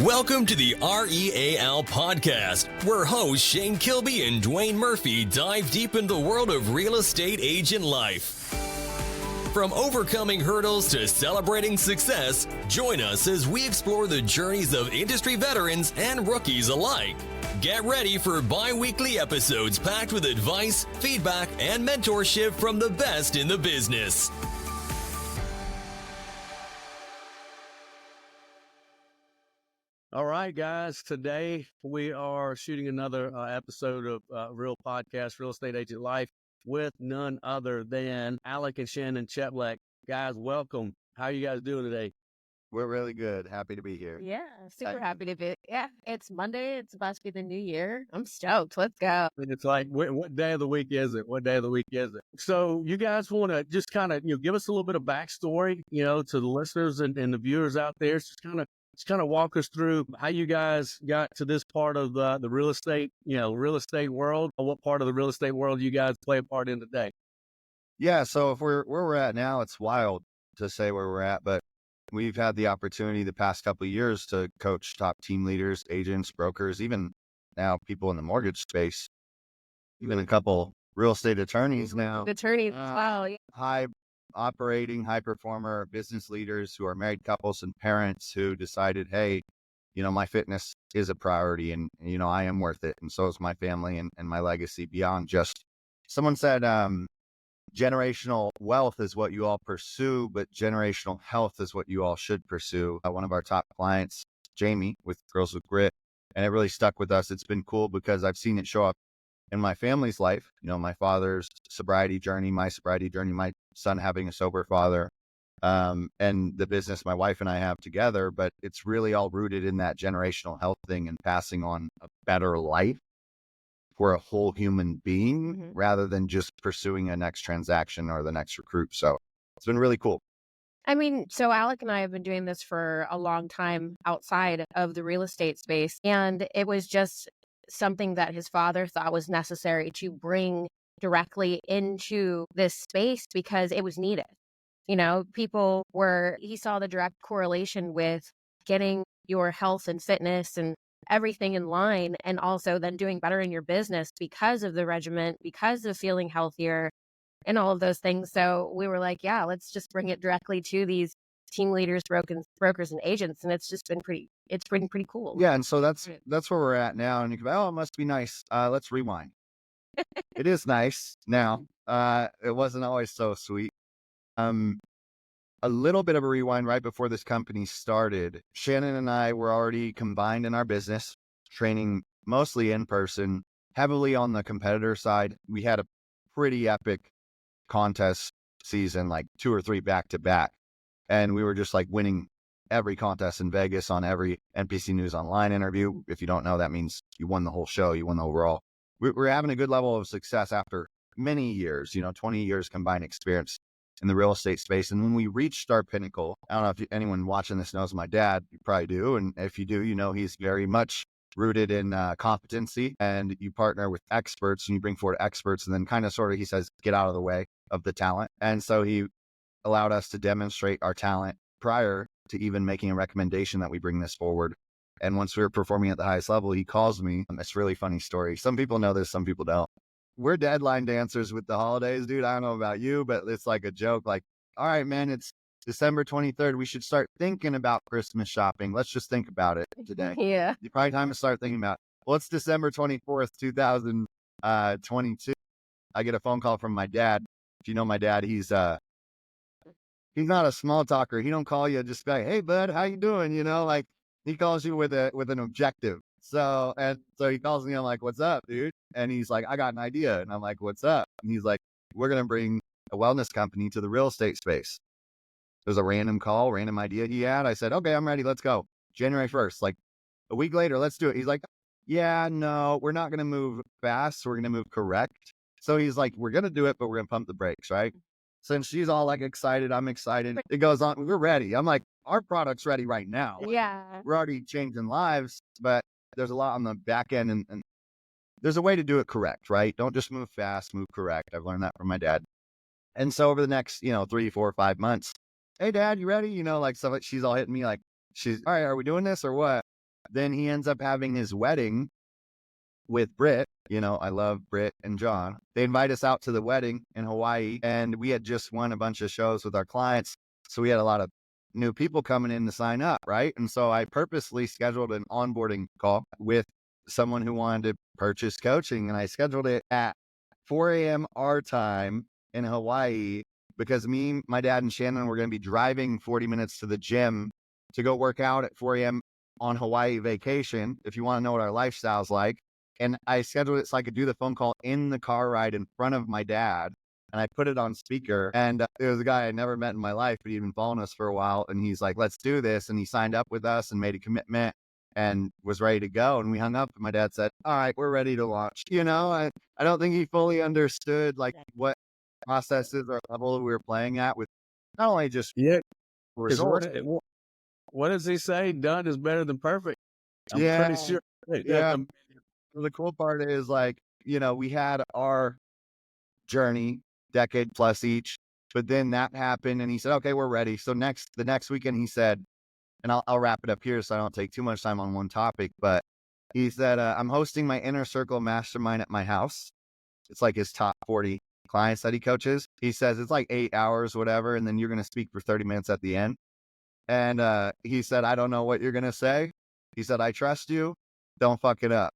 Welcome to the R.E.A.L podcast, where hosts Shane Kilby and Dwayne Murphy dive deep into the world of real estate agent life. From overcoming hurdles to celebrating success, join us as we explore the journeys of industry veterans and rookies alike. Get ready for bi-weekly episodes packed with advice, feedback, and mentorship from the best in the business. All right, guys. Today we are shooting another episode of R.E.A.L podcast, Real Estate Agent Life, with none other than Alec and Shannon Cheplak. Guys, welcome. How are you guys doing today? We're really good. Happy to be here. Yeah, super happy to be. Yeah, it's Monday. It's about to be the new year. I'm stoked. Let's go. And it's like, what day of the week is it? What day of the week is it? So you guys want to just kind of, give us a little bit of backstory, to the listeners and the viewers out there. Just kind of walk us through how you guys got to this part of the real estate, real estate world. Or what part of the real estate world you guys play a part in today? Yeah. So if where we're at now, it's wild to say where we're at, but we've had the opportunity the past couple of years to coach top team leaders, agents, brokers, even now people in the mortgage space, even a couple real estate attorneys now. Attorneys, wow. High performer business leaders who are married couples and parents who decided, hey, my fitness is a priority and, I am worth it. And so is my family and my legacy beyond just, someone said, generational wealth is what you all pursue, but generational health is what you all should pursue. One of our top clients, Jamie with Girls with Grit, and it really stuck with us. It's been cool because I've seen it show up in my family's life, my father's sobriety journey, my sobriety journey, my son having a sober father, and the business my wife and I have together. But it's really all rooted in that generational health thing and passing on a better life for a whole human being rather than just pursuing a next transaction or the next recruit. So it's been really cool. I mean, so Alec and I have been doing this for a long time outside of the real estate space. And it was just something that his father thought was necessary to bring directly into this space because it was needed. He saw the direct correlation with getting your health and fitness and everything in line, and also then doing better in your business because of the regimen, because of feeling healthier and all of those things. So we were like, yeah, let's just bring it directly to these team leaders, brokers and agents. And it's been pretty cool. Yeah. And so that's where we're at now. And you can be, oh, it must be nice. Let's rewind. It is nice now. It wasn't always so sweet. A little bit of a rewind right before this company started. Shannon and I were already combined in our business, training mostly in person, heavily on the competitor side. We had a pretty epic contest season, like 2 or 3 back to back. And we were just like winning every contest in Vegas on every NPC News Online interview. If you don't know, that means you won the whole show, you won the overall. We're having a good level of success after many years, 20 years combined experience in the real estate space. And when we reached our pinnacle, I don't know if anyone watching this knows my dad, you probably do. And if you do, he's very much rooted in competency, and you partner with experts and you bring forward experts. And then kind of sort of, he says, get out of the way of the talent. And so he allowed us to demonstrate our talent prior to even making a recommendation that we bring this forward. And once we were performing at the highest level, he calls me. It's a really funny story. Some people know this, some people don't. We're deadline dancers with the holidays, dude. I don't know about you, but it's like a joke. Like, all right, man, it's December 23rd. We should start thinking about Christmas shopping. Let's just think about it today. Yeah. It's probably time to start thinking about, well, it's December 24th, 2022. I get a phone call from my dad. If you know my dad, he's not a small talker. He don't call you just like, hey, bud, how you doing? He calls you with an objective. So he calls me. I'm like, what's up, dude? And he's like, I got an idea. And I'm like, what's up? And he's like, we're going to bring a wellness company to the real estate space. It was a random idea he had. I said, okay, I'm ready. Let's go. January 1st, like a week later, let's do it. He's like, yeah, no, we're not going to move fast. We're going to move correct. So he's like, we're going to do it, but we're going to pump the brakes, right? Since she's all like excited, I'm excited. It goes on. We're ready. I'm like, our product's ready right now. Yeah. We're already changing lives, but there's a lot on the back end and there's a way to do it correct, right? Don't just move fast, move correct. I've learned that from my dad. And so over the next, 3, 4, 5 months, hey, Dad, you ready? Like, so she's all hitting me like, she's, all right, are we doing this or what? then he ends up having his wedding with Britt. You know, I love Britt and John. They invite us out to the wedding in Hawaii, and we had just won a bunch of shows with our clients. So we had a lot of new people coming in to sign up, right? And so I purposely scheduled an onboarding call with someone who wanted to purchase coaching, and I scheduled it at 4 a.m. our time in Hawaii because me, my dad, and Shannon were going to be driving 40 minutes to the gym to go work out at 4 a.m. on Hawaii vacation, if you want to know what our lifestyle's like. And I scheduled it so I could do the phone call in the car ride in front of my dad. And I put it on speaker. And it was a guy I never met in my life, but he'd been following us for a while. And he's like, let's do this. And he signed up with us and made a commitment and was ready to go. And we hung up. And my dad said, all right, we're ready to launch. You know, I don't think he fully understood like what processes or level we were playing at with not only just results. What does he say? Done is better than perfect. I'm pretty sure. Yeah. The cool part is like, you know, we had our journey, decade plus each, but then that happened and he said, okay, we're ready. So the next weekend he said, and I'll wrap it up here so I don't take too much time on one topic, but he said, I'm hosting my inner circle mastermind at my house. It's like his top 40 clients that he coaches. He says it's like 8 hours, whatever. And then you're going to speak for 30 minutes at the end. And he said, I don't know what you're going to say. He said, I trust you. Don't fuck it up.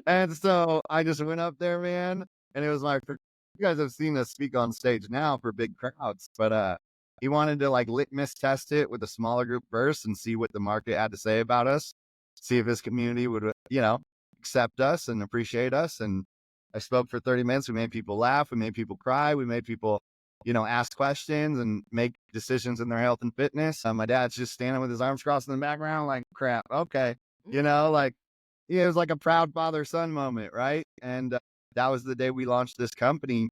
And so I just went up there, man. And it was like, you guys have seen us speak on stage now for big crowds, but he wanted to like litmus test it with a smaller group first and see what the market had to say about us, see if his community would, you know, accept us and appreciate us. And I spoke for 30 minutes. We made people laugh. We made people cry. We made people, you know, ask questions and make decisions in their health and fitness. My dad's just standing with his arms crossed in the background, like, crap. Okay. You know, like, yeah, it was like a proud father-son moment, right? And that was the day we launched this company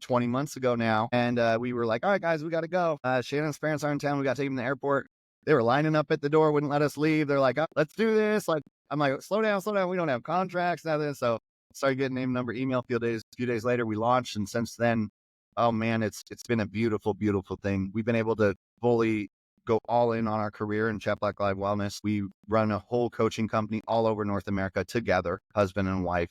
20 months ago now. And we were like, all right, guys, we got to go. Shannon's parents are in town. We got to take them to the airport. They were lining up at the door, wouldn't let us leave. They're like, oh, let's do this. Like, I'm like, slow down. We don't have contracts, nothing. So started getting name, number, email. A few days later, we launched. And since then, oh man, it's been a beautiful, beautiful thing. We've been able to fully go all in on our career in Cheplak Live Wellness. We run a whole coaching company all over North America together, husband and wife.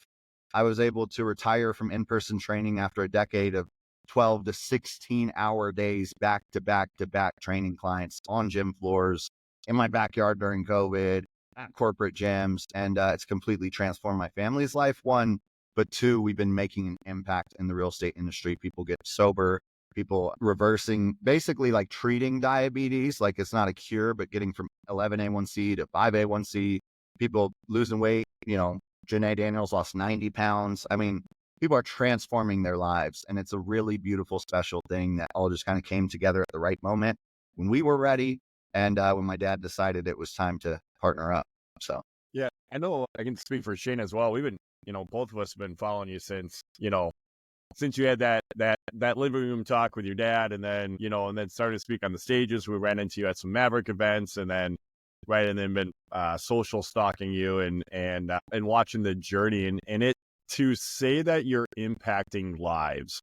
I was able to retire from in-person training after a decade of 12 to 16 hour days, back to back to back training clients on gym floors, in my backyard during COVID, at corporate gyms. And it's completely transformed my family's life. One, but two, we've been making an impact in the real estate industry. People get sober, people reversing, basically like treating diabetes. Like it's not a cure, but getting from 11A1C to 5A1C, people losing weight. You know, Janae Daniels lost 90 pounds. I mean, people are transforming their lives, and it's a really beautiful, special thing that all just kind of came together at the right moment when we were ready. And when my dad decided it was time to partner up. So, yeah, I know I can speak for Shane as well. We've been, you know, both of us have been following you since, you know, since you had that living room talk with your dad, and then, you know, and then started to speak on the stages. We ran into you at some Maverick events, and then been social stalking you and watching the journey, and it, to say that you're impacting lives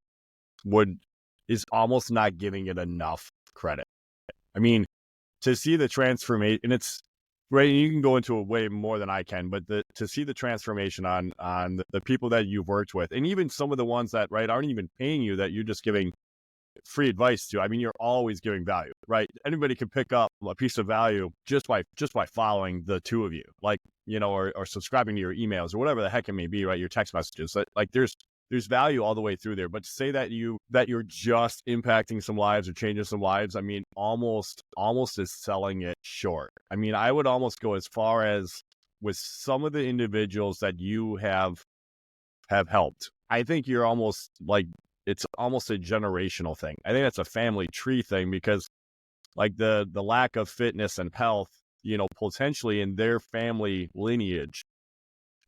is almost not giving it enough credit. I mean, to see the transformation, and it's right, you can go into it way more than I can, but to see the transformation on the people that you've worked with, and even some of the ones that, right, aren't even paying you, that you're just giving free advice to. I mean, you're always giving value, right? Anybody can pick up a piece of value just by following the two of you, like, you know, or subscribing to your emails or whatever the heck it may be, right? Your text messages. Like there's value all the way through there. But to say that you're just impacting some lives or changing some lives, I mean, almost is selling it short. I mean, I would almost go as far as with some of the individuals that you have helped. I think you're almost like, it's almost a generational thing. I think that's a family tree thing, because like the lack of fitness and health, you know, potentially in their family lineage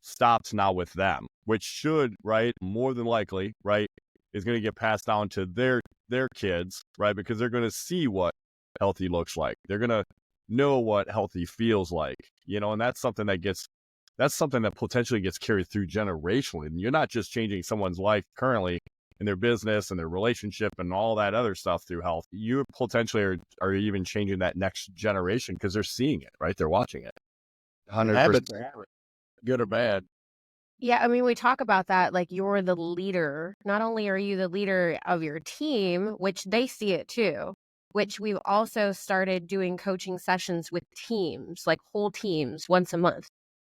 stops now with them, which should, right, more than likely, right, is going to get passed down to their kids, right, because they're going to see what healthy looks like. They're going to know what healthy feels like, you know, and that's something that potentially gets carried through generationally. And you're not just changing someone's life currently in their business and their relationship and all that other stuff through health, you potentially are even changing that next generation because they're seeing it, right? They're watching it. 100%. Habits are habits, good or bad. Yeah, I mean, we talk about that like you're the leader. Not only are you the leader of your team, which they see it too, which we've also started doing coaching sessions with teams, like whole teams once a month,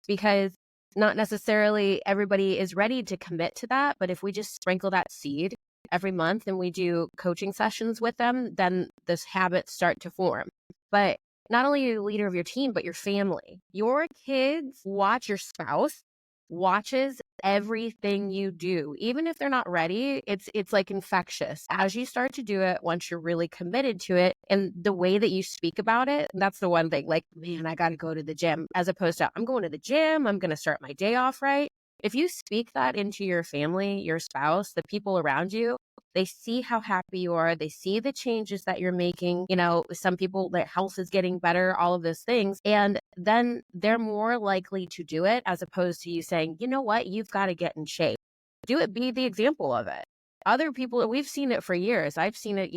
because not necessarily everybody is ready to commit to that. But if we just sprinkle that seed every month and we do coaching sessions with them, then this habits start to form. But not only are you the leader of your team, but your family. Your kids watch your spouse watches everything you do. Even if they're not ready, it's like infectious. As you start to do it, once you're really committed to it, and the way that you speak about it, that's the one thing, like, man, I got to go to the gym, as opposed to I'm going to the gym, I'm going to start my day off right. If you speak that into your family, your spouse, the people around you, they see how happy you are. They see the changes that you're making. You know, some people, their health is getting better, all of those things. And then they're more likely to do it, as opposed to you saying, you know what, you've got to get in shape. Do it, be the example of it. Other people, we've seen it for years. I've seen it,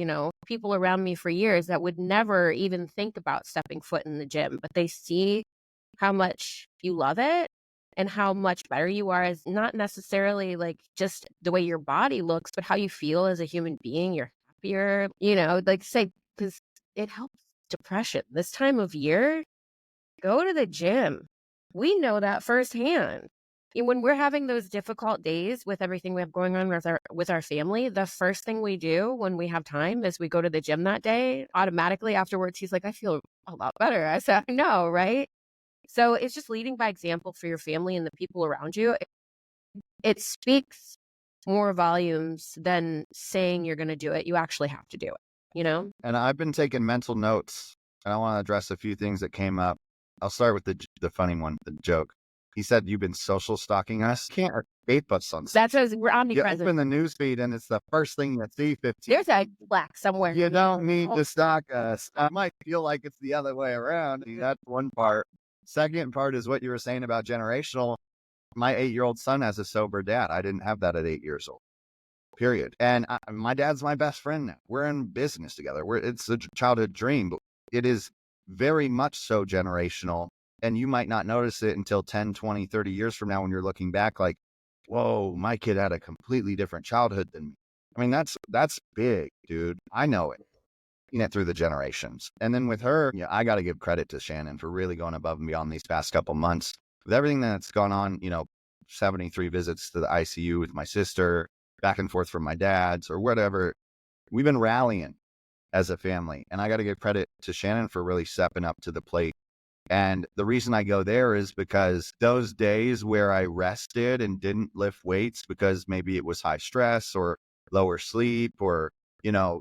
people around me for years that would never even think about stepping foot in the gym, but they see how much you love it and how much better you are, as not necessarily like just the way your body looks, but how you feel as a human being. You're happier, like say, because it helps depression. This time of year, go to the gym. We know that firsthand. When we're having those difficult days with everything we have going on with our family, the first thing we do when we have time is we go to the gym that day. Automatically afterwards, he's like, I feel a lot better. I said, I know, right? So it's just leading by example for your family and the people around you. It speaks more volumes than saying you're going to do it. You actually have to do it, And I've been taking mental notes, and I want to address a few things that came up. I'll start with the funny one, the joke. He said, you've been social stalking us. Can't escape us on That's as we're You omnipresent. open the news feed and it's the first thing you see. 15. There's a black somewhere. You don't need to stalk us. I might feel like it's the other way around. That's one part. Second part is what you were saying about generational. My 8-year-old son has a sober dad. I didn't have that at 8 years old. Period. And my dad's my best friend now. We're in business together. It's a childhood dream, but it is very much so generational. And you might not notice it until 10, 20, 30 years from now when you're looking back like, whoa, my kid had a completely different childhood than me. I mean, that's big, dude. I know it. Through the generations. And then with her, I got to give credit to Shannon for really going above and beyond these past couple months with everything that's gone on, 73 visits to the ICU with my sister, back and forth from my dad's or whatever. We've been rallying as a family. And I got to give credit to Shannon for really stepping up to the plate. And the reason I go there is because those days where I rested and didn't lift weights because maybe it was high stress or lower sleep or,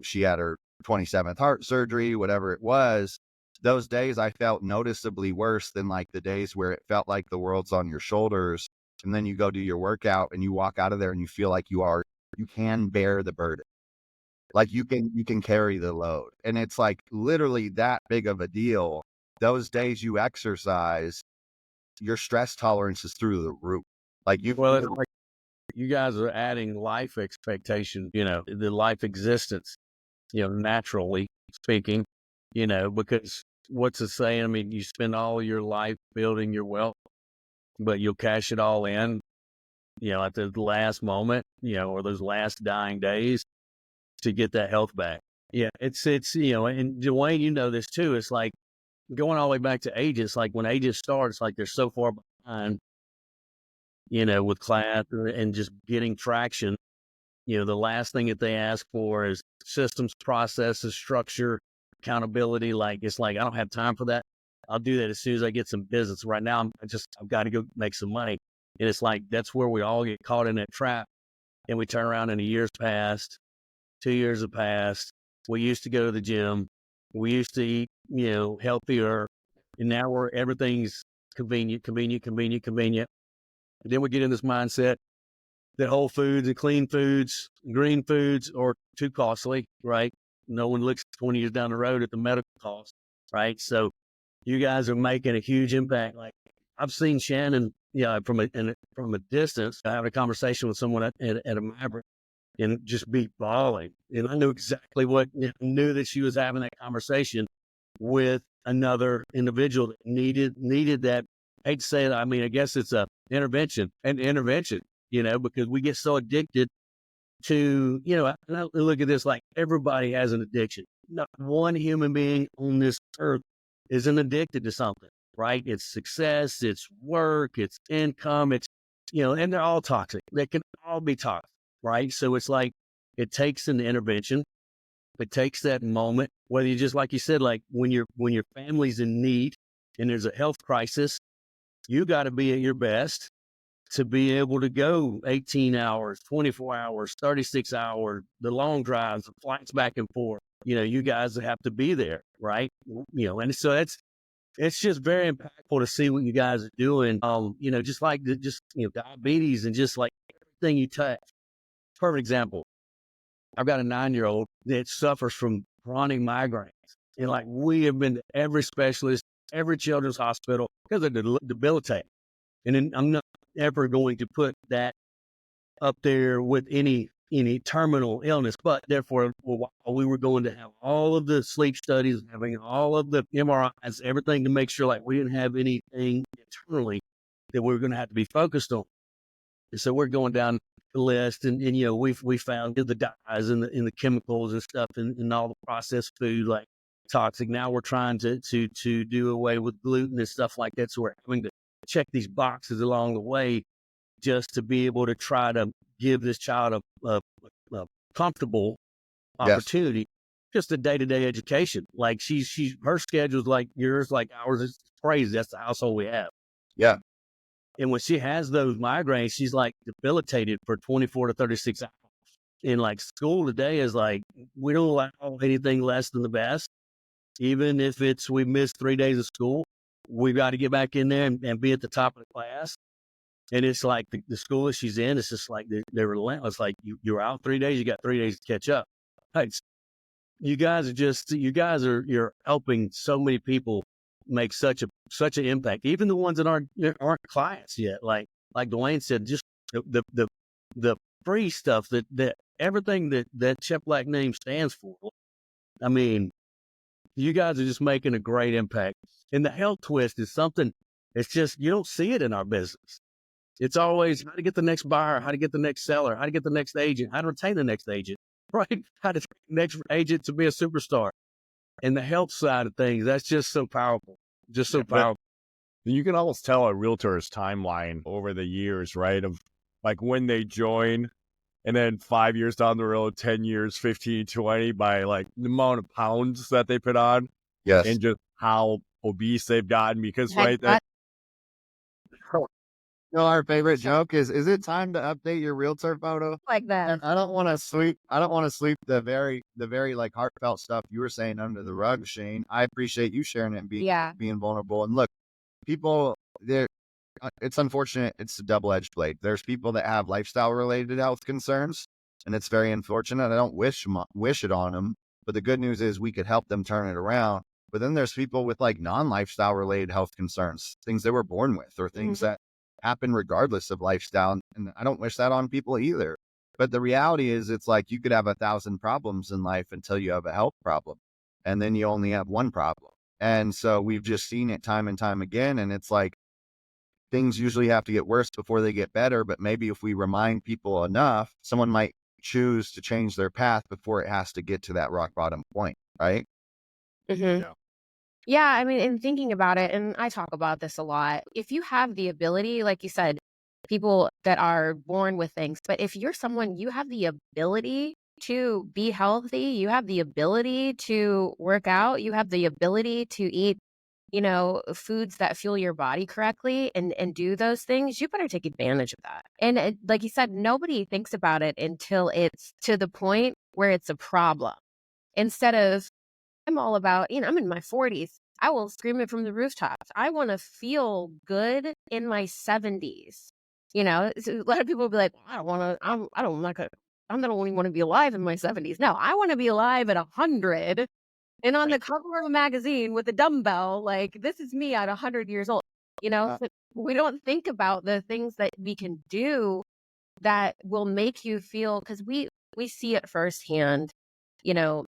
she had her 27th heart surgery, whatever it was, those days I felt noticeably worse than like the days where it felt like the world's on your shoulders. And then you go do your workout and you walk out of there and you feel like you can bear the burden. Like you can carry the load. And it's like literally that big of a deal. Those days you exercise, your stress tolerance is through the roof. Like It's like you guys are adding life expectation, the life existence, naturally speaking, because what's the saying? I mean, you spend all your life building your wealth, but you'll cash it all in, at the last moment, or those last dying days to get that health back. Yeah. It's, and Dwayne, this too. It's like going all the way back to ages. Like when ages start, it's like they're so far behind, with class and just getting traction. The last thing that they ask for is systems, processes, structure, accountability. Like, it's like, I don't have time for that. I'll do that as soon as I get some business. Right now, I've got to go make some money. And it's like, that's where we all get caught in that trap. And we turn around and a year's passed, 2 years have passed. We used to go to the gym. We used to eat, healthier. And now everything's convenient. And then we get in this mindset that whole foods and clean foods, green foods are too costly, right? No one looks 20 years down the road at the medical cost, right? So you guys are making a huge impact. Like I've seen Shannon, from a distance, I had a conversation with someone at a Maverick, and just be bawling. And I knew exactly knew that she was having that conversation with another individual that needed that. I hate to say it. I mean, I guess it's an intervention, because we get so addicted to, and I look at this like everybody has an addiction. Not one human being on this earth isn't addicted to something, right? It's success, it's work, it's income, it's, and they're all toxic. They can all be toxic, right? So it's like, it takes an intervention. It takes that moment, whether you just, like you said, like when your family's in need and there's a health crisis, you got to be at your best to be able to go 18 hours, 24 hours, 36 hours, the long drives, the flights back and forth. You guys have to be there, right? And so it's just very impactful to see what you guys are doing. Just like diabetes and just like everything you touch. Perfect example. I've got a 9-year-old that suffers from chronic migraines. And like we have been to every specialist, every children's hospital because they're debilitating. And then I'm not ever going to put that up there with any terminal illness, but therefore we were going to have all of the sleep studies, having all of the MRIs, everything to make sure like we didn't have anything internally that we were going to have to be focused on. And so we're going down the list, and we found the dyes and the chemicals and stuff, and all the processed food like toxic. Now we're trying to do away with gluten and stuff like that. So we're having to check these boxes along the way just to be able to try to give this child a comfortable opportunity, just a day-to-day education. Like her schedule's like yours, like ours. It's crazy. That's the household we have. Yeah. And when she has those migraines, she's like debilitated for 24 to 36 hours. And like school today is like, we don't allow anything less than the best. Even if we missed 3 days of school, we got to get back in there and be at the top of the class. And it's like the school that she's in, it's just like they're relentless. Like you're out 3 days, you got 3 days to catch up. You're helping so many people make such an impact. Even the ones that aren't clients yet. Like Dwayne said, just the free stuff that everything that Cheplak name stands for. I mean, you guys are just making a great impact. And the health twist is something, it's just, you don't see it in our business. It's always how to get the next buyer, how to get the next seller, how to get the next agent, how to retain the next agent, right? How to get the next agent to be a superstar. And the health side of things, that's just so powerful. Just so powerful. You can almost tell a realtor's timeline over the years, right? Of like when they join, and then 5 years down the road, 10 years, 15, 20, by like the amount of pounds that they put on. Yes. And just how obese they've gotten, because our favorite joke is it time to update your realtor photo? Like that. And I don't want to sweep the very like heartfelt stuff you were saying under the rug, Shane. I appreciate you sharing it and being vulnerable. And look, people, it's unfortunate. It's a double-edged blade. There's people that have lifestyle-related health concerns, and it's very unfortunate. I don't wish it on them, but the good news is we could help them turn it around. But then there's people with like non-lifestyle related health concerns, things they were born with, or things that happen regardless of lifestyle. And I don't wish that on people either. But the reality is, it's like you could have 1,000 problems in life until you have a health problem, and then you only have one problem. And so we've just seen it time and time again. And it's like, things usually have to get worse before they get better. But maybe if we remind people enough, someone might choose to change their path before it has to get to that rock bottom point, right? Mm-hmm. Yeah, I mean, in thinking about it, and I talk about this a lot, if you have the ability, like you said, people that are born with things, but if you're someone, you have the ability to be healthy, you have the ability to work out, you have the ability to eat, foods that fuel your body correctly and do those things, you better take advantage of that. And like you said, nobody thinks about it until it's to the point where it's a problem. Instead of, I'm all about, I'm in my 40s. I will scream it from the rooftops. I want to feel good in my 70s. So a lot of people will be like, I don't even want to be alive in my 70s. No, I want to be alive at 100 and on the cover of a magazine with a dumbbell. Like, this is me at 100 years old. We don't think about the things that we can do that will make you feel, because we see it firsthand, you know,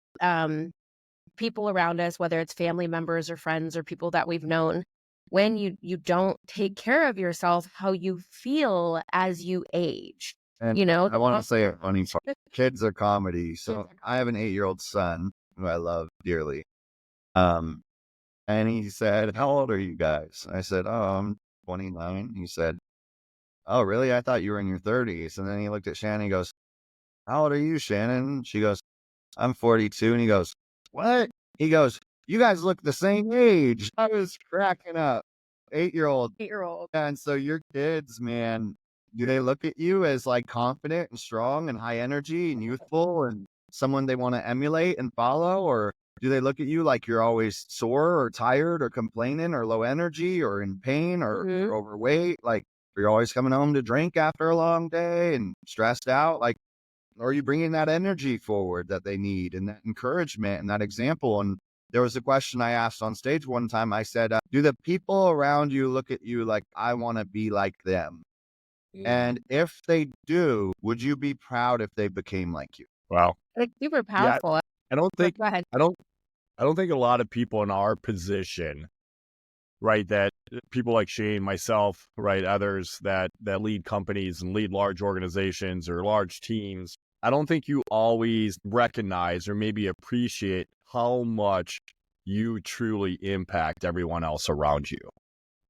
people around us, whether it's family members or friends or people that we've known, when you don't take care of yourself, how you feel as you age, And you know? I want to say a funny part. Kids are comedy. So I have an 8-year-old son who I love dearly. And he said, "How old are you guys?" I said, "Oh, I'm 29." He said, "Oh, really? I thought you were in your 30s." And then he looked at Shannon. He goes, "How old are you, Shannon?" She goes, "I'm 42." And he goes, "What?" He goes, "You guys look the same age." I was cracking up. 8-year-old. 8-year-old. And so your kids, man, do they look at you as like confident and strong and high energy and youthful and someone they want to emulate and follow? Or do they look at you like you're always sore or tired or complaining or low energy or in pain or Mhm. overweight? Like, you're always coming home to drink after a long day and stressed out? Like, or are you bringing that energy forward that they need and that encouragement and that example? And there was a question I asked on stage one time. I said, do the people around you look at you like, I want to be like them? And if they do, would you be proud if they became like you? Wow. Like super Yeah. powerful. I don't think Go ahead. I don't think a lot of people in our position, right, that people like Shane, myself, right, others that lead companies and lead large organizations or large teams, I don't think you always recognize or maybe appreciate how much you truly impact everyone else around you,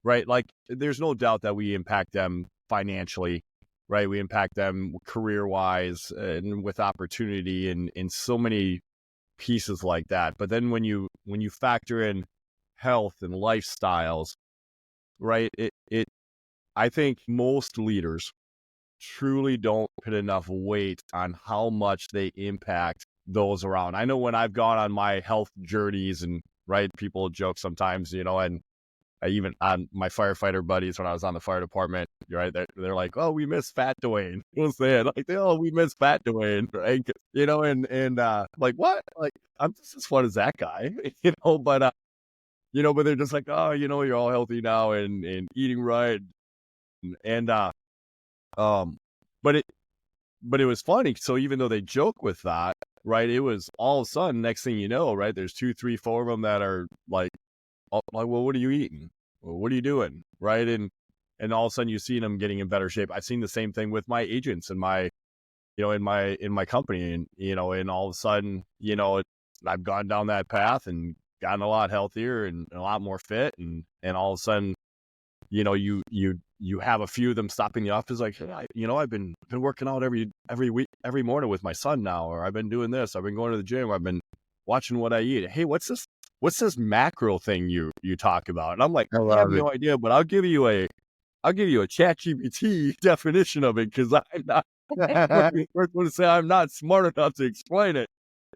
right? Like, there's no doubt that we impact them financially, right? We impact them career-wise and with opportunity and in so many pieces like that. But then when you factor in health and lifestyles, right? I think most leaders truly don't put enough weight on how much they impact those around. I know when I've gone on my health journeys and right, people joke sometimes, and I even on my firefighter buddies when I was on the fire department, right? They're like, "Oh, we miss Fat Dwayne." We'll say it like, "Oh, we miss Fat Dwayne," right? And like what? Like I'm just as fun as that guy, But but they're just like, "Oh, you're all healthy now and eating right," and um, but it was funny. So even though they joke with that, right? It was all of a sudden, next thing you know, right? There's 2, 3, 4 of them that are like, well, what are you eating? Well, what are you doing? Right. And all of a sudden you see them getting in better shape. I've seen the same thing with my agents and in my company and all of a sudden, I've gone down that path and gotten a lot healthier and a lot more fit. And all of a sudden, you have a few of them stopping the office like, "Hey, I've been working out every week, every morning with my son now, or I've been doing this. I've been going to the gym. I've been watching what I eat. Hey, what's this macro thing you talk about?" And I'm like, I I have love it. no idea, but I'll give you a ChatGPT definition of it because I'm not first one to say I'm not smart enough to explain it.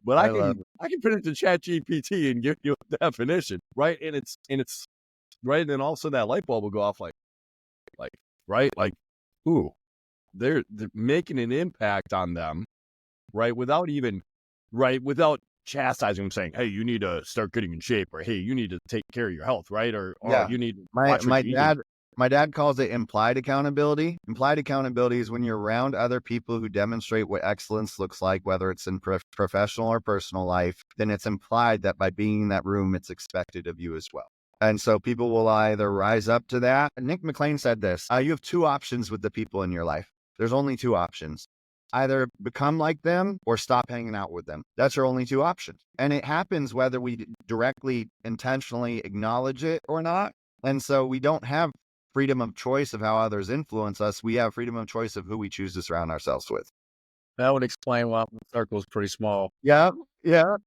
But I love it. I can put it to ChatGPT and give you a definition, right? And it's right, and then all of a sudden that light bulb will go off like right, like, ooh, they're making an impact on them, right? Without chastising them, saying, "Hey, you need to start getting in shape," or "Hey, you need to take care of your health," right? Or Yeah. you need to My watch what you're eating. dad calls it implied accountability. Implied accountability is when you're around other people who demonstrate what excellence looks like, whether it's in professional or personal life, then it's implied that by being in that room, it's expected of you as well. And so people will either rise up to that. Nick McLean said this, you have 2 options with the people in your life. There's only 2 options. Either become like them or stop hanging out with them. That's our only 2 options. And it happens whether we directly, intentionally acknowledge it or not. And so we don't have freedom of choice of how others influence us. We have freedom of choice of who we choose to surround ourselves with. That would explain why the circle is pretty small. Yeah. Yeah.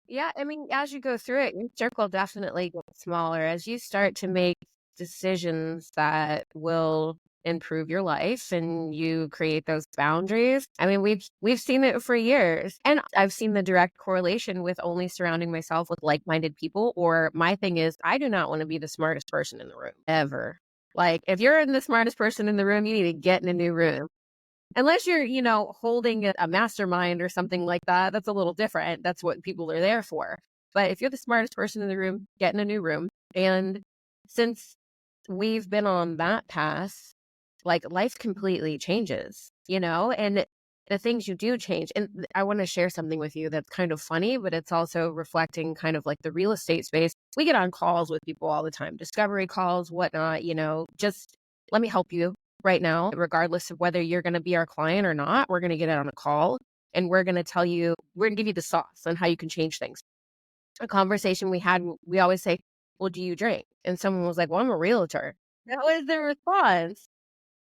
Yeah, I mean, as you go through it, your circle definitely gets smaller as you start to make decisions that will improve your life and you create those boundaries. I mean, we've seen it for years. And I've seen the direct correlation with only surrounding myself with like-minded people. Or my thing is, I do not want to be the smartest person in the room ever. Like, if you're the smartest person in the room, you need to get in a new room. Unless you're, holding a mastermind or something like that, that's a little different. That's what people are there for. But if you're the smartest person in the room, get in a new room. And since we've been on that path, like life completely changes, and the things you do change. And I want to share something with you that's kind of funny, but it's also reflecting kind of like the real estate space. We get on calls with people all the time, discovery calls, whatnot, just let me help you right now, regardless of whether you're going to be our client or not. We're going to get on a call and we're going to give you the sauce on how you can change things. A conversation we had, we always say, well, do you drink? And someone was like, well, I'm a realtor. That was their response.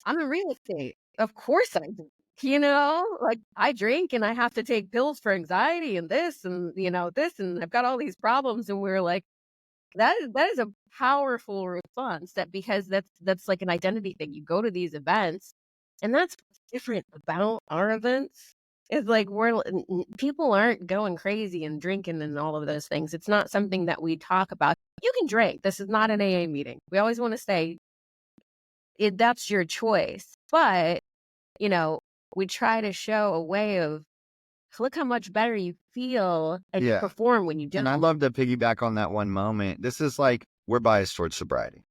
I'm in real estate. Of course I do. Like I drink and I have to take pills for anxiety and this and, this, and I've got all these problems. And we're like, that is a powerful response because that's like an identity thing. You go to these events and that's different about our events. It's like people aren't going crazy and drinking and all of those things. It's not something that we talk about. You can drink. This is not an AA meeting. We always want to say that's your choice. But, we try to show a way of look how much better you feel and you perform when you do. And I love to piggyback on that one moment. This is like, we're biased towards sobriety.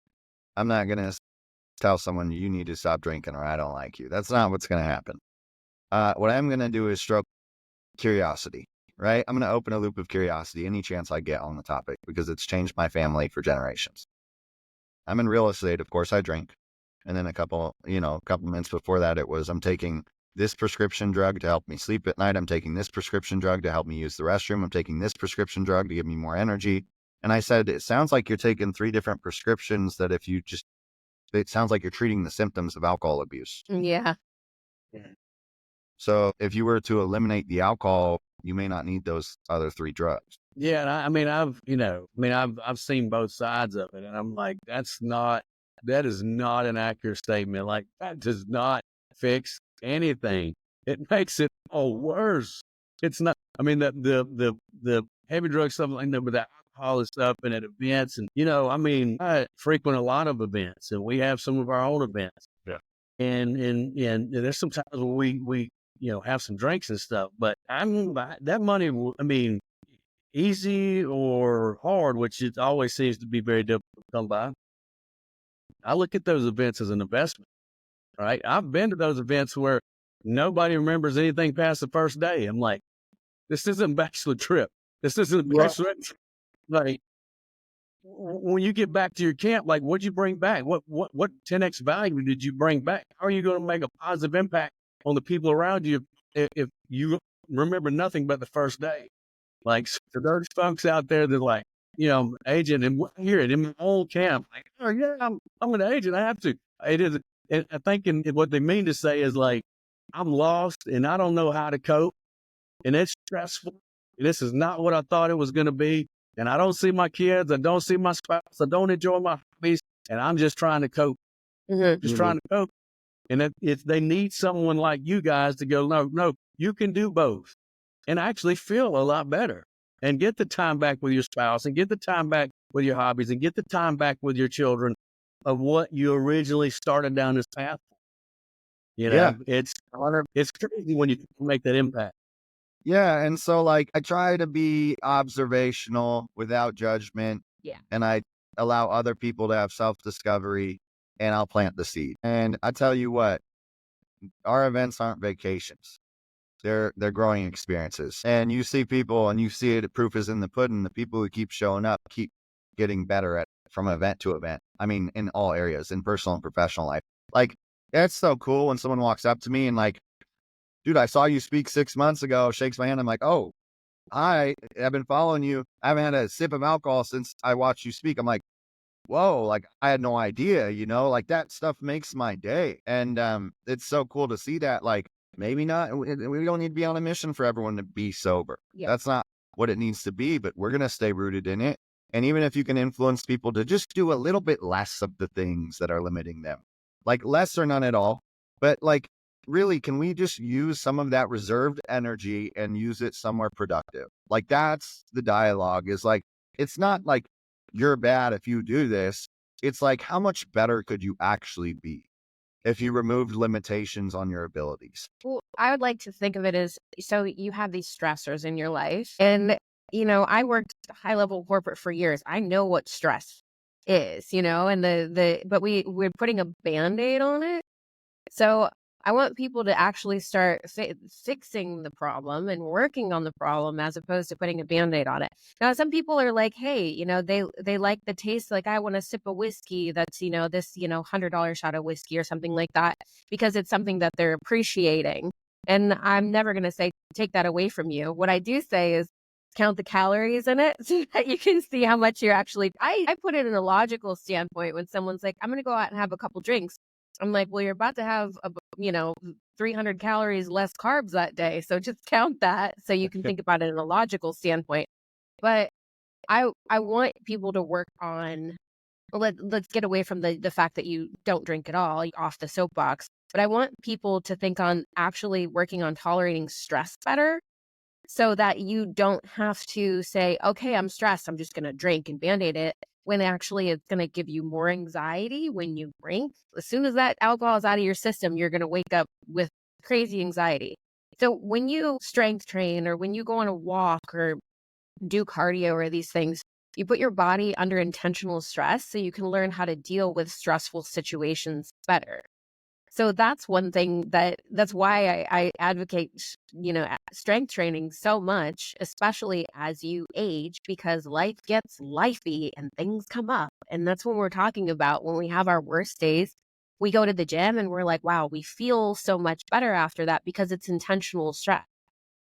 I'm not going to tell someone you need to stop drinking or I don't like you. That's not what's going to happen. What I'm going to do is stroke curiosity, right? I'm going to open a loop of curiosity any chance I get on the topic because it's changed my family for generations. I'm in real estate. Of course I drink. And then a couple months before that, it was, I'm taking this prescription drug to help me sleep at night. I'm taking this prescription drug to help me use the restroom. I'm taking this prescription drug to give me more energy. And I said, it sounds like you're taking 3 different prescriptions that it sounds like you're treating the symptoms of alcohol abuse. Yeah. So if you were to eliminate the alcohol, you may not need those other 3 drugs. Yeah. And I've seen both sides of it and I'm like, that is not an accurate statement. Like that does not fix anything. It makes it all worse. It's not, the heavy drug stuff like that with the alcohol and stuff and at events. And, I frequent a lot of events and we have some of our own events. Yeah. And there's some times where we have some drinks and stuff, but that money, easy or hard, which it always seems to be very difficult to come by. I look at those events as an investment, right? I've been to those events where nobody remembers anything past the first day. I'm like, this isn't a bachelor trip. This isn't a bachelor trip. Like, when you get back to your camp, like, what'd you bring back? What 10x value did you bring back? How are you going to make a positive impact on the people around you if you remember nothing but the first day? Like, so there's folks out there that like, agent, and here in my old camp, like, oh yeah, I'm an agent. I have to. It is. And I think what they mean to say is like, I'm lost and I don't know how to cope, and it's stressful. This is not what I thought it was going to be, and I don't see my kids. I don't see my spouse. I don't enjoy my hobbies, and I'm just trying to cope. Just trying to cope. And they need someone like you guys to go, no, you can do both, and actually feel a lot better. And get the time back with your spouse and get the time back with your hobbies and get the time back with your children of what you originally started down this path. It's crazy when you make that impact. Yeah. And so like, I try to be observational without judgment. Yeah. And I allow other people to have self-discovery and I'll plant the seed. And I tell you what, our events aren't vacations. They're growing experiences. And you see people and you see it, proof is in the pudding. The people who keep showing up keep getting better from event to event. In all areas, in personal and professional life. Like, that's so cool when someone walks up to me and like, dude, I saw you speak 6 months ago, shakes my hand. I'm like, oh, hi, I've been following you. I haven't had a sip of alcohol since I watched you speak. I'm like, whoa, like I had no idea, like that stuff makes my day. And it's so cool to see that. Like, maybe not. We don't need to be on a mission for everyone to be sober. Yeah. That's not what it needs to be, but we're going to stay rooted in it. And even if you can influence people to just do a little bit less of the things that are limiting them, like less or none at all, but like, really, can we just use some of that reserved energy and use it somewhere productive? Like, that's the dialogue is like, it's not like you're bad if you do this. It's like, how much better could you actually be if you removed limitations on your abilities? Well, I would like to think of it as, so you have these stressors in your life. And, I worked high level corporate for years. I know what stress is, and but we're putting a Band-Aid on it. So I want people to actually start fixing the problem and working on the problem as opposed to putting a Band-Aid on it. Now, some people are like, hey, they like the taste. Like, I want to sip a whiskey that's, this, $100 shot of whiskey or something like that, because it's something that they're appreciating. And I'm never going to say, take that away from you. What I do say is count the calories in it so that you can see how much you're actually, I put it in a logical standpoint. When someone's like, I'm going to go out and have a couple drinks, I'm like, well, you're about to have 300 calories less carbs that day. So just count that so you can think about it in a logical standpoint. But I want people to work on, let's get away from the fact that you don't drink at all, off the soapbox. But I want people to think on actually working on tolerating stress better, so that you don't have to say, okay, I'm stressed, I'm just going to drink and Band-Aid it, when actually it's going to give you more anxiety when you drink. As soon as that alcohol is out of your system, you're going to wake up with crazy anxiety. So when you strength train, or when you go on a walk or do cardio or these things, you put your body under intentional stress so you can learn how to deal with stressful situations better. So that's one thing that's why I advocate, strength training so much, especially as you age, because life gets lifey and things come up. And that's what we're talking about. When we have our worst days, we go to the gym and we're like, wow, we feel so much better after that because it's intentional stress.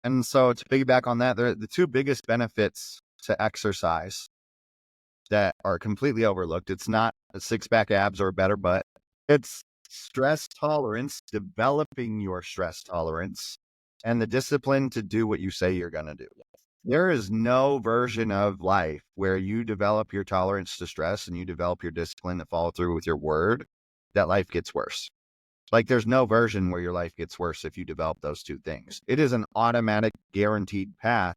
And so to piggyback on that, the two biggest benefits to exercise that are completely overlooked. It's not a six-pack abs or a better butt. It's stress tolerance, developing your stress tolerance, and the discipline to do what you say you're going to do. There is no version of life where you develop your tolerance to stress and you develop your discipline to follow through with your word, that life gets worse. Like, there's no version where your life gets worse if you develop those two things. It is an automatic, guaranteed path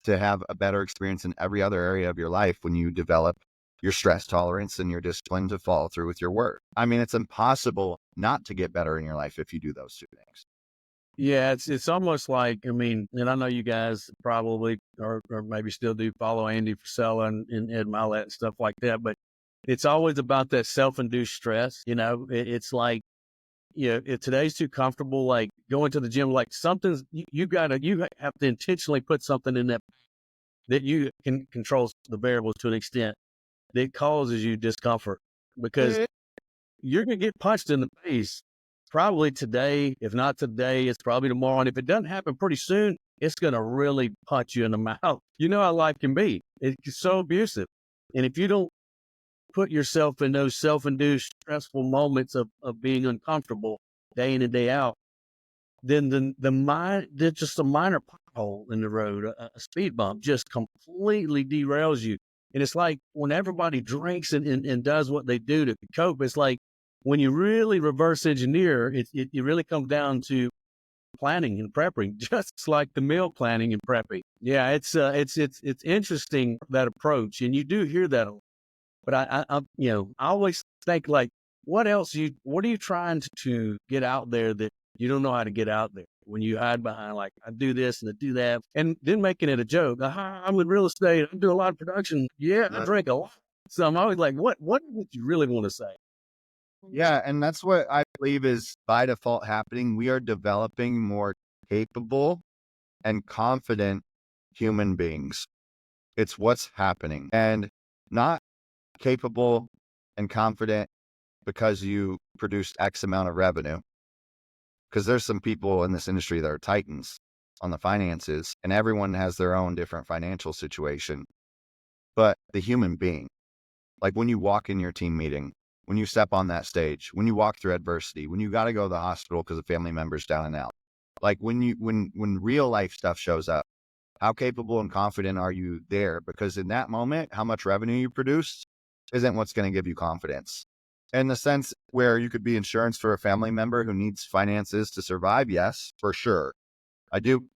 to have a better experience in every other area of your life when you develop your stress tolerance and your discipline to follow through with your word. I mean, it's impossible not to get better in your life if you do those two things. Yeah, it's almost like, I mean, and I know you guys probably or maybe still do follow Andy Frisella and Ed Milet and stuff like that, but it's always about that self-induced stress. It's like, if today's too comfortable, like going to the gym, like something's, you have to intentionally put something in that you can control the variables to an extent that causes you discomfort, because you're going to get punched in the face probably today. If not today, it's probably tomorrow. And if it doesn't happen pretty soon, it's going to really punch you in the mouth. You know how life can be. It's so abusive. And if you don't put yourself in those self-induced stressful moments of being uncomfortable day in and day out, then there's just a minor pothole in the road, a speed bump just completely derails you. And it's like when everybody drinks and does what they do to cope, it's like when you really reverse engineer, it really comes down to planning and prepping, just like the meal planning and prepping. Yeah, it's interesting, that approach, and you do hear that a lot. But I always think, like, what are you trying to get out there that you don't know how to get out there, when you hide behind, like, I do this and I do that, and then making it a joke. I'm in real estate, I do a lot of production. Yeah, I drink a lot. So I'm always like, what would you really want to say? Yeah, and that's what I believe is by default happening. We are developing more capable and confident human beings. It's what's happening. And not capable and confident because you produced X amount of revenue. Because there's some people in this industry that are titans on the finances, and everyone has their own different financial situation. But the human being, like when you walk in your team meeting, when you step on that stage, when you walk through adversity, when you got to go to the hospital because a family member's down and out, like when real life stuff shows up, how capable and confident are you there? Because in that moment, how much revenue you produce isn't what's going to give you confidence. In the sense where you could be insurance for a family member who needs finances to survive, yes, for sure.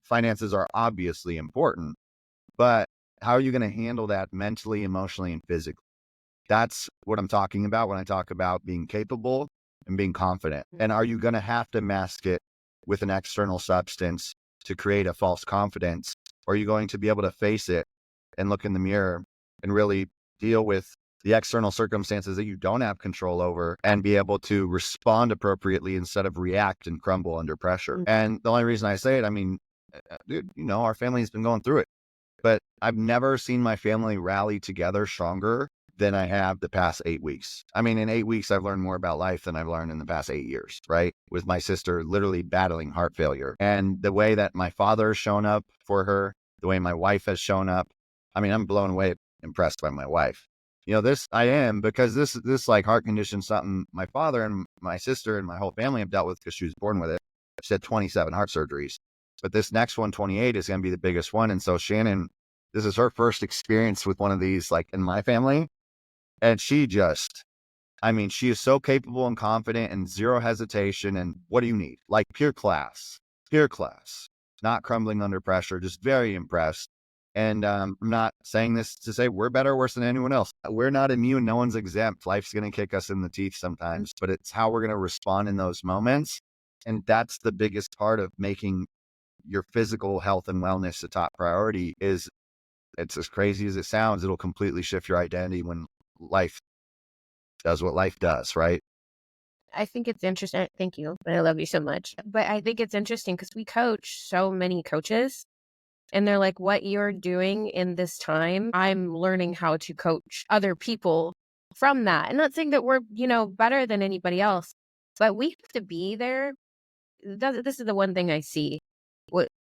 Finances are obviously important, but how are you going to handle that mentally, emotionally, and physically? That's what I'm talking about when I talk about being capable and being confident. And are you going to have to mask it with an external substance to create a false confidence? Or are you going to be able to face it and look in the mirror and really deal with the external circumstances that you don't have control over and be able to respond appropriately instead of react and crumble under pressure. And the only reason I say it, I mean, dude, our family's been going through it, but I've never seen my family rally together stronger than I have the past 8 weeks. I mean, in 8 weeks, I've learned more about life than I've learned in the past 8 years, right? With my sister literally battling heart failure. And the way that my father has shown up for her, the way my wife has shown up, I mean, I'm blown away, impressed by my wife. This I am, because this like heart condition, something my father and my sister and my whole family have dealt with because she was born with it. She had 27 heart surgeries, but this next one, 28, is going to be the biggest one. And so Shannon, this is her first experience with one of these, like in my family. And she is so capable and confident and zero hesitation. And what do you need? Like pure class, not crumbling under pressure, just very impressed. And I'm not saying this to say we're better or worse than anyone else. We're not immune. No one's exempt. Life's going to kick us in the teeth sometimes, but it's how we're going to respond in those moments. And that's the biggest part of making your physical health and wellness a top priority. Is it's as crazy as it sounds, it'll completely shift your identity when life does what life does, right? I think it's interesting. Thank you. I love you so much. But I think it's interesting because we coach so many coaches. And they're like, what you're doing in this time, I'm learning how to coach other people from that. And not saying that we're, better than anybody else, but we have to be there. This is the one thing I see,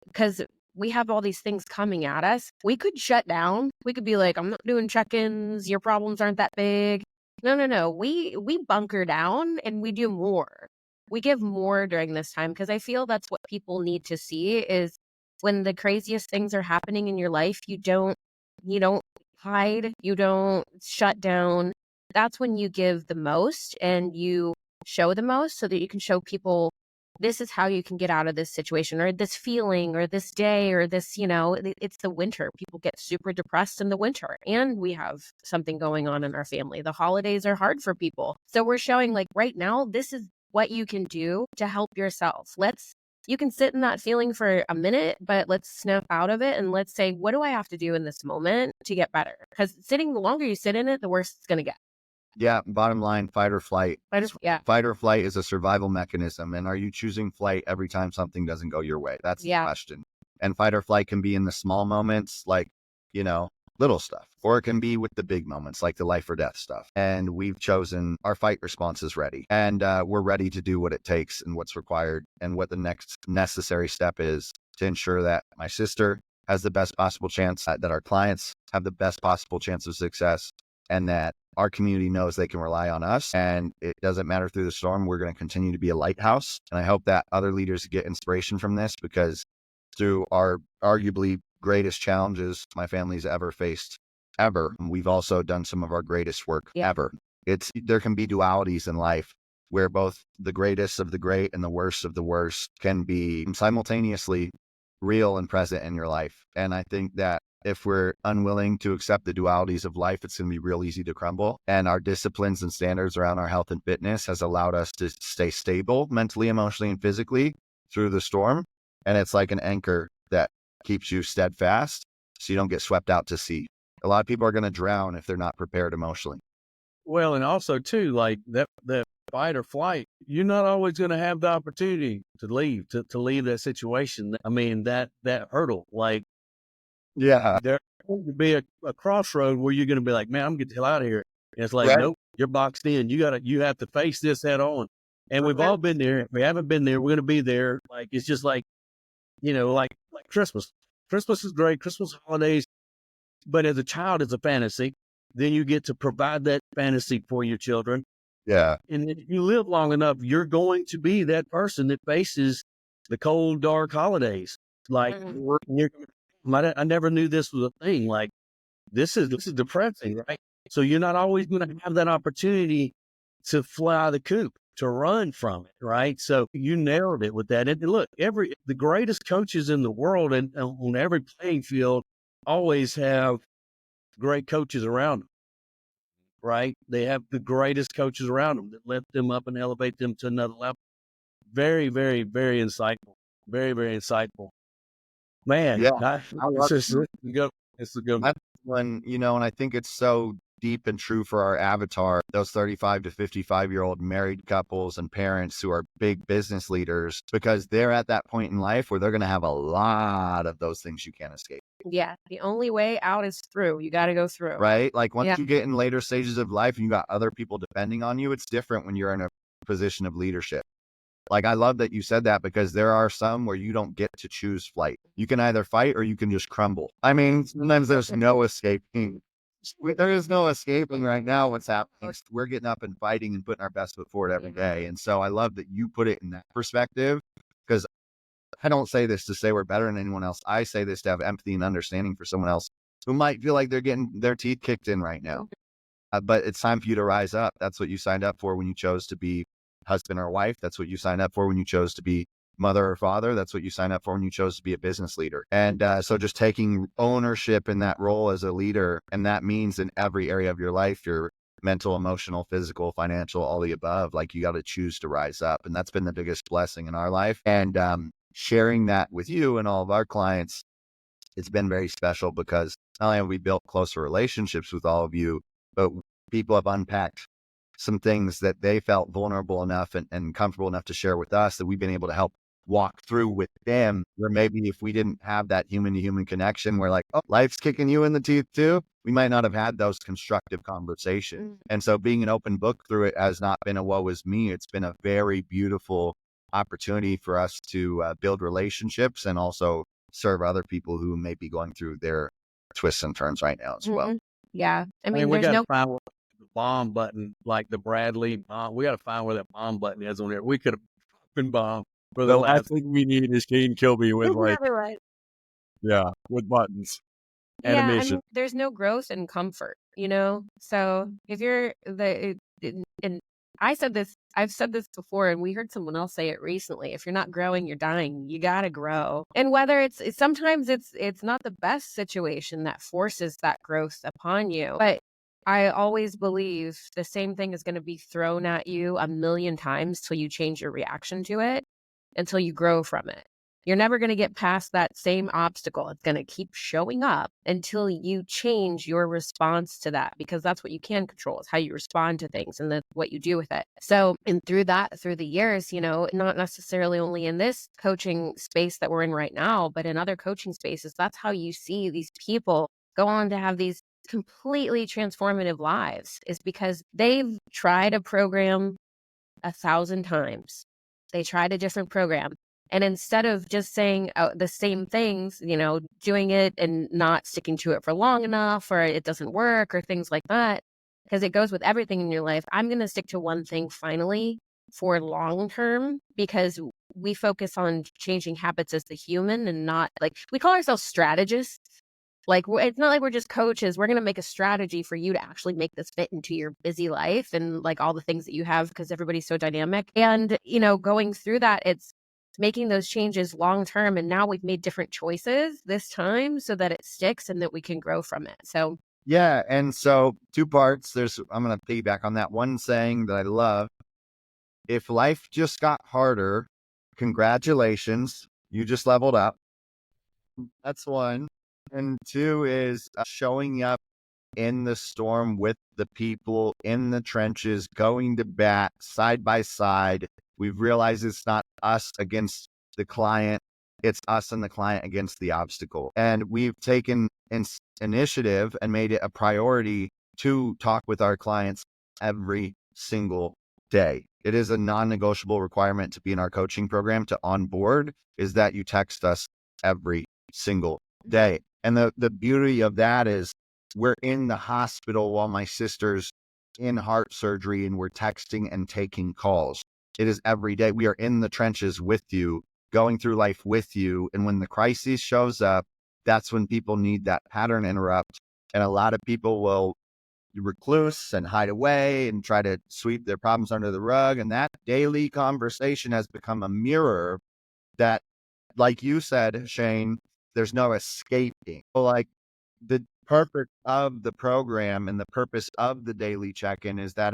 because we have all these things coming at us. We could shut down. We could be like, I'm not doing check-ins. Your problems aren't that big. No. We bunker down and we do more. We give more during this time, because I feel that's what people need to see is, when the craziest things are happening in your life, you don't hide, you don't shut down. That's when you give the most and you show the most, so that you can show people this is how you can get out of this situation, or this feeling, or this day, or this, it's the winter. People get super depressed in the winter, and we have something going on in our family. The holidays are hard for people. So we're showing, like, right now, this is what you can do to help yourself. You can sit in that feeling for a minute, but let's snap out of it and let's say, what do I have to do in this moment to get better? Because the longer you sit in it, the worse it's going to get. Yeah. Bottom line, fight or flight. Yeah. Fight or flight is a survival mechanism. And are you choosing flight every time something doesn't go your way? That's the question. And fight or flight can be in the small moments, like, little stuff, or it can be with the big moments, like the life or death stuff. And we've chosen our fight response is ready, and we're ready to do what it takes and what's required and what the next necessary step is to ensure that my sister has the best possible chance, that our clients have the best possible chance of success, and that our community knows they can rely on us. And it doesn't matter through the storm, we're going to continue to be a lighthouse. And I hope that other leaders get inspiration from this, because through our arguably greatest challenges my family's ever faced, we've also done some of our greatest work ever. There can be dualities in life where both the greatest of the great and the worst of the worst can be simultaneously real and present in your life. And I think that if we're unwilling to accept the dualities of life, it's going to be real easy to crumble. And our disciplines and standards around our health and fitness has allowed us to stay stable mentally, emotionally, and physically through the storm. And it's like an anchor that keeps you steadfast so you don't get swept out to sea. A lot of people are going to drown if they're not prepared emotionally. Well, and also too, like that fight or flight, you're not always going to have the opportunity to leave that situation. I mean, that hurdle, like, there's going to be a crossroad where you're going to be like, man, I'm getting the hell out of here. And it's like, nope, you're boxed in. You have to face this head on. And we've all been there. If we haven't been there, we're going to be there. Like, it's just like, like Christmas. Christmas is great. Christmas holidays. But as a child, it's a fantasy. Then you get to provide that fantasy for your children. Yeah. And if you live long enough, you're going to be that person that faces the cold, dark holidays. Like, I never knew this was a thing. Like, this is depressing, right? So you're not always going to have that opportunity to fly the coop, to run from it, right? So you narrowed it with that. And look, the greatest coaches in the world and on every playing field always have great coaches around them, right? They have the greatest coaches around them that lift them up and elevate them to another level. Very, very, very insightful. Very, very insightful. Man, Yeah, it's a good one. when, and I think it's so deep and true for our avatar, those 35 to 55-year-old married couples and parents who are big business leaders, because they're at that point in life where they're going to have a lot of those things you can't escape. Yeah. The only way out is through. You got to go through. Right? Like once Yeah. you get in later stages of life and you got other people depending on you, it's different when you're in a position of leadership. Like, I love that you said that, because there are some where you don't get to choose flight. You can either fight or you can just crumble. I mean, sometimes there's no escaping. There is no escaping right now what's happening. We're getting up and fighting and putting our best foot forward every day. And so I love that you put it in that perspective, because I don't say this to say we're better than anyone else. I say this to have empathy and understanding for someone else who might feel like they're getting their teeth kicked in right now. But it's time for you to rise up. That's what you signed up for when you chose to be husband or wife. That's what you signed up for when you chose to be mother or father. That's what you signed up for when you chose to be a business leader. And so just taking ownership in that role as a leader, and that means in every area of your life, your mental, emotional, physical, financial, all the above, like you got to choose to rise up. And that's been the biggest blessing in our life. And sharing that with you and all of our clients, it's been very special, because not only have we built closer relationships with all of you, but people have unpacked some things that they felt vulnerable enough and comfortable enough to share with us, that we've been able to help walk through with them, where maybe if we didn't have that human to human connection, we're like, oh, life's kicking you in the teeth too, we might not have had those constructive conversations. And so being an open book through it has not been a woe is me. It's been a very beautiful opportunity for us to build relationships and also serve other people who may be going through their twists and turns right now as well. Yeah. I mean, we there's got no to find where the bomb button, like the Bradley bomb. We got to find where that bomb button is on there. We could have been bomb for The last thing we need is Shane Kilby with like, right. with buttons. Yeah, I Animation. mean, there's no growth in comfort, you know? So if you're and I've said this before, and we heard someone else say it recently. If you're not growing, you're dying. You got to grow. And whether sometimes it's not the best situation that forces that growth upon you, but I always believe the same thing is going to be thrown at you a million times till you change your reaction to it, until you grow from it. You're never going to get past that same obstacle. It's going to keep showing up until you change your response to that, because that's what you can control, is how you respond to things and what you do with it. So, and through the years, you know, not necessarily only in this coaching space that we're in right now, but in other coaching spaces, that's how you see these people go on to have these completely transformative lives, is because they've tried a program 1,000 times. They tried a different program. And instead of just saying the same things, you know, doing it and not sticking to it for long enough, or it doesn't work, or things like that, because it goes with everything in your life. I'm going to stick to one thing finally for long term, because we focus on changing habits as the human, and not like, we call ourselves strategists. Like, it's not like we're just coaches. We're going to make a strategy for you to actually make this fit into your busy life and like all the things that you have, because everybody's so dynamic. And, you know, going through that, it's making those changes long term. And now we've made different choices this time so that it sticks and that we can grow from it. So, yeah. And so 2 parts. I'm going to piggyback on that one saying that I love. If life just got harder, congratulations, you just leveled up. That's one. And 2 is showing up in the storm with the people in the trenches, going to bat side by side. We've realized it's not us against the client. It's us and the client against the obstacle. And we've taken initiative and made it a priority to talk with our clients every single day. It is a non-negotiable requirement to be in our coaching program, to onboard, is that you text us every single day. And the beauty of that is we're in the hospital while my sister's in heart surgery, and we're texting and taking calls. It is every day. We are in the trenches with you, going through life with you. And when the crisis shows up, that's when people need that pattern interrupt. And a lot of people will recluse and hide away and try to sweep their problems under the rug. And that daily conversation has become a mirror that, like you said, Shane, there's no escaping. So like, the purpose of the program and the purpose of the daily check-in is that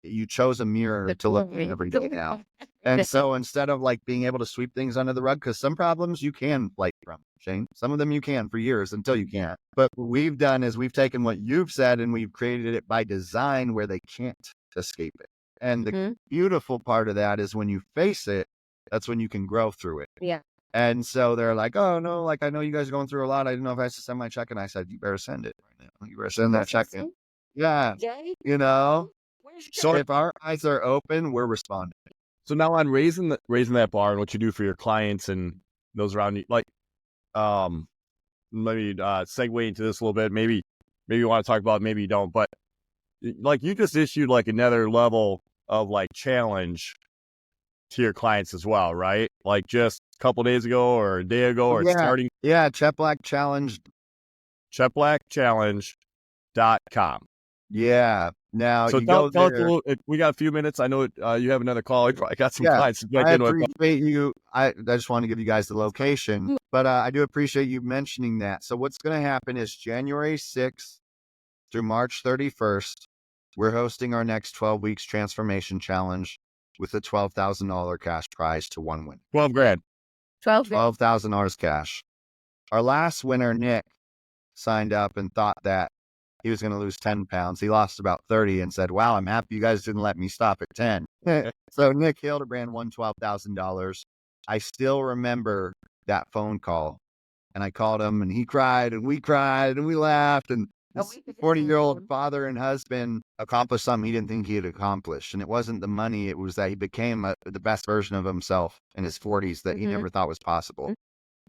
you chose a mirror to look at every day now. And so instead of like being able to sweep things under the rug, because some problems you can fight from, Shane, some of them you can for years until you can't. But what we've done is we've taken what you've said and we've created it by design where they can't escape it. And the beautiful part of that is when you face it, that's when you can grow through it. Yeah. And so they're like, oh no, like I know you guys are going through a lot. I didn't know if I had to send my check. And I said, you better send it right now. You better send that check in. Yeah. You know, so if our eyes are open, we're responding. So now on raising that bar and what you do for your clients and those around you, like, maybe segue into this a little bit. Maybe you want to talk about, maybe you don't, but like you just issued like another level of like challenge to your clients as well, right? Like just a couple days ago or a day ago or starting. Yeah, Cheplak Challenge. CheplakChallenge.com. Yeah. Now, so you tell go us a little, if we got a few minutes. I know you have another call. You probably got some clients to I appreciate you. I just want to give you guys the location, but I do appreciate you mentioning that. So what's going to happen is January 6th through March 31st, we're hosting our next 12 weeks transformation challenge with a $12,000 cash prize to one win. $12,000. $12,000 cash. Our last winner, Nick, signed up and thought that he was going to lose 10 pounds. He lost about 30 and said, wow, I'm happy you guys didn't let me stop at 10. So Nick Hildebrand won $12,000. I still remember that phone call. And I called him and he cried and we laughed. And this 40-year-old father and husband accomplished something he didn't think he had accomplished. And it wasn't the money. It was that he became the best version of himself in his 40s that he never thought was possible.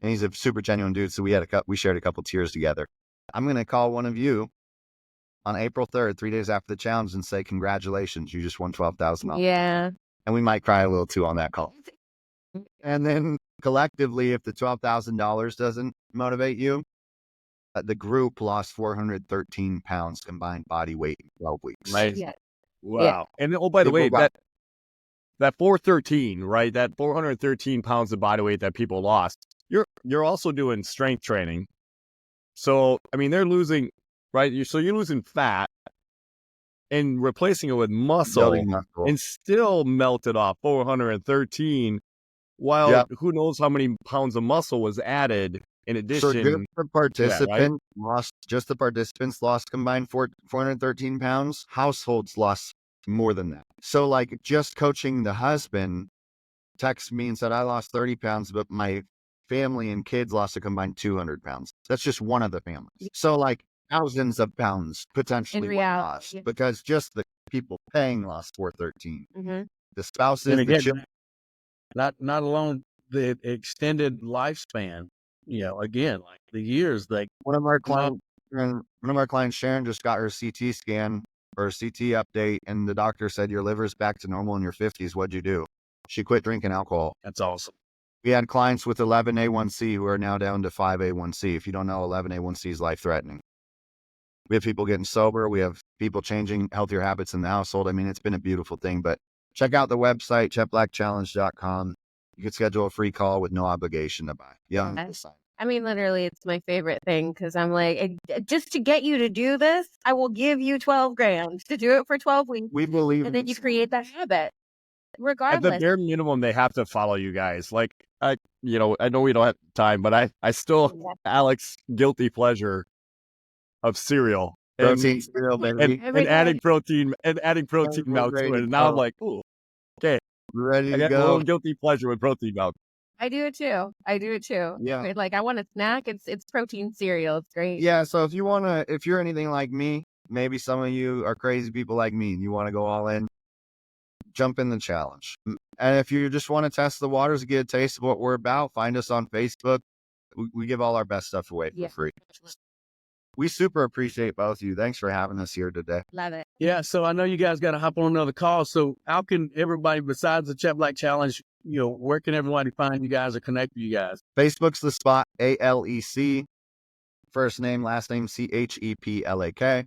And he's a super genuine dude. So we shared a couple tears together. I'm going to call one of you on April 3rd, 3 days after the challenge, and say, congratulations, you just won $12,000. Yeah. And we might cry a little too on that call. And then collectively, if the $12,000 doesn't motivate you, the group lost 413 pounds combined body weight in 12 weeks. Nice. Yeah. Wow. Yeah. And oh, by the way, that 413, right? That 413 pounds of body weight that people lost, you're also doing strength training. So, I mean, they're losing, right? So you're losing fat and replacing it with muscle and still melted off 413, while who knows how many pounds of muscle was added in addition. So just the participants the participants lost combined 413 pounds. Households lost more than that. So like just coaching the husband texted me and said, I lost 30 pounds, but my family and kids lost a combined 200 pounds. That's just one of the families. So like thousands of pounds potentially lost because just the people paying lost 413. The spouses, and again, the children. Not alone the extended lifespan, again, like the years, like one of our clients, Sharon, just got her CT scan or CT update, and the doctor said your liver's back to normal in your 50s. What'd you do? She quit drinking alcohol. That's awesome. We had clients with 11A1C who are now down to 5A1C. If you don't know, 11A1C is life-threatening. We have people getting sober. We have people changing healthier habits in the household. I mean, it's been a beautiful thing, but check out the website, cheplakchallenge.com. You can schedule a free call with no obligation to buy. Yeah. I mean, literally, it's my favorite thing because I'm like, just to get you to do this, I will give you $12,000 to do it for 12 weeks. We believe and then you create that habit. Regardless. At the bare minimum, they have to follow you guys. Like, I know we don't have time, but I still, Alec's guilty pleasure of cereal. Protein cereal, baby. And adding protein milk to it. And now I'm like, ooh, okay. Ready to go. A little guilty pleasure with protein milk. I do it too. Yeah. Like I want a snack. It's protein cereal. It's great. Yeah. So if you're anything like me, maybe some of you are crazy people like me and you want to go all in, jump in the challenge. And if you just want to test the waters and get a taste of what we're about, find us on Facebook. We give all our best stuff away for free. We super appreciate both of you. Thanks for having us here today. Love it. Yeah. So I know you guys got to hop on another call. So how can everybody, besides the Cheplak Challenge, where can everybody find you guys or connect with you guys? Facebook's the spot, ALEC. First name, last name, CHEPLAK.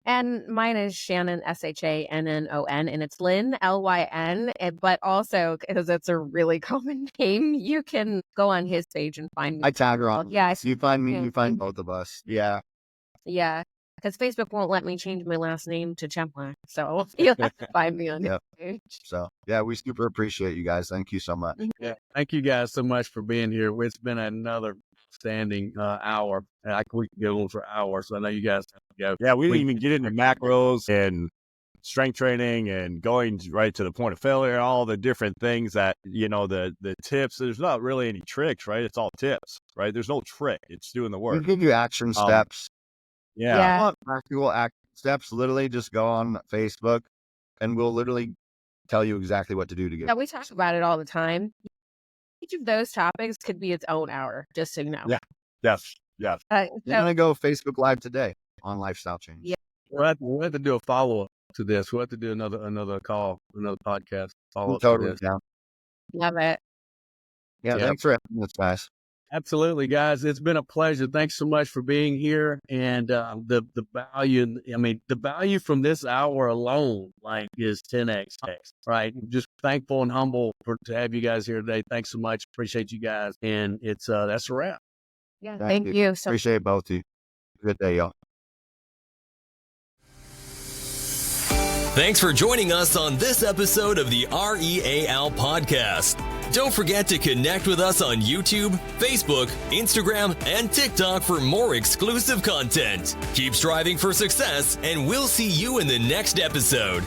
And mine is Shannon, SHANNON, and it's Lynn, LYN. But also, because it's a really common name, you can go on his page and find me. I tag her on. Yeah. So you find me, you find both of us. Yeah. Yeah. because Facebook won't let me change my last name to Cheplak. So you'll have to find me on Yep. page. So yeah, we super appreciate you guys. Thank you so much. Yeah. Thank you guys so much for being here. It's been another standing hour. We can go on for hours. So I know you guys have to go. Yeah, we didn't even get into macros and strength training and going right to the point of failure, all the different things that, the tips. There's not really any tricks, right? It's all tips, right? There's no trick. It's doing the We work. give you action steps. Yeah. Yeah. If you want practical action steps, literally just go on Facebook and we'll literally tell you exactly what to do to get. Yeah, we talk about it all the time. Each of those topics could be its own hour, just so you know. Yeah. Yes. Yes. We're So, gonna go Facebook Live today on lifestyle change. Yeah. We'll have to do a follow-up to this. We'll have to do another call, another podcast follow-up to Totally this. down. love it. Yeah, Yeah. thanks for having us, guys. Absolutely, guys. It's been a pleasure. Thanks so much for being here. And the value, the value from this hour alone, is 10x, right? Just thankful and humble to have you guys here today. Thanks so much. Appreciate you guys. And it's that's a wrap. Yeah, Thank thank you so Appreciate both of you. Good day, y'all. Thanks for joining us on this episode of the R.E.A.L. podcast. Don't forget to connect with us on YouTube, Facebook, Instagram, and TikTok for more exclusive content. Keep striving for success, and we'll see you in the next episode.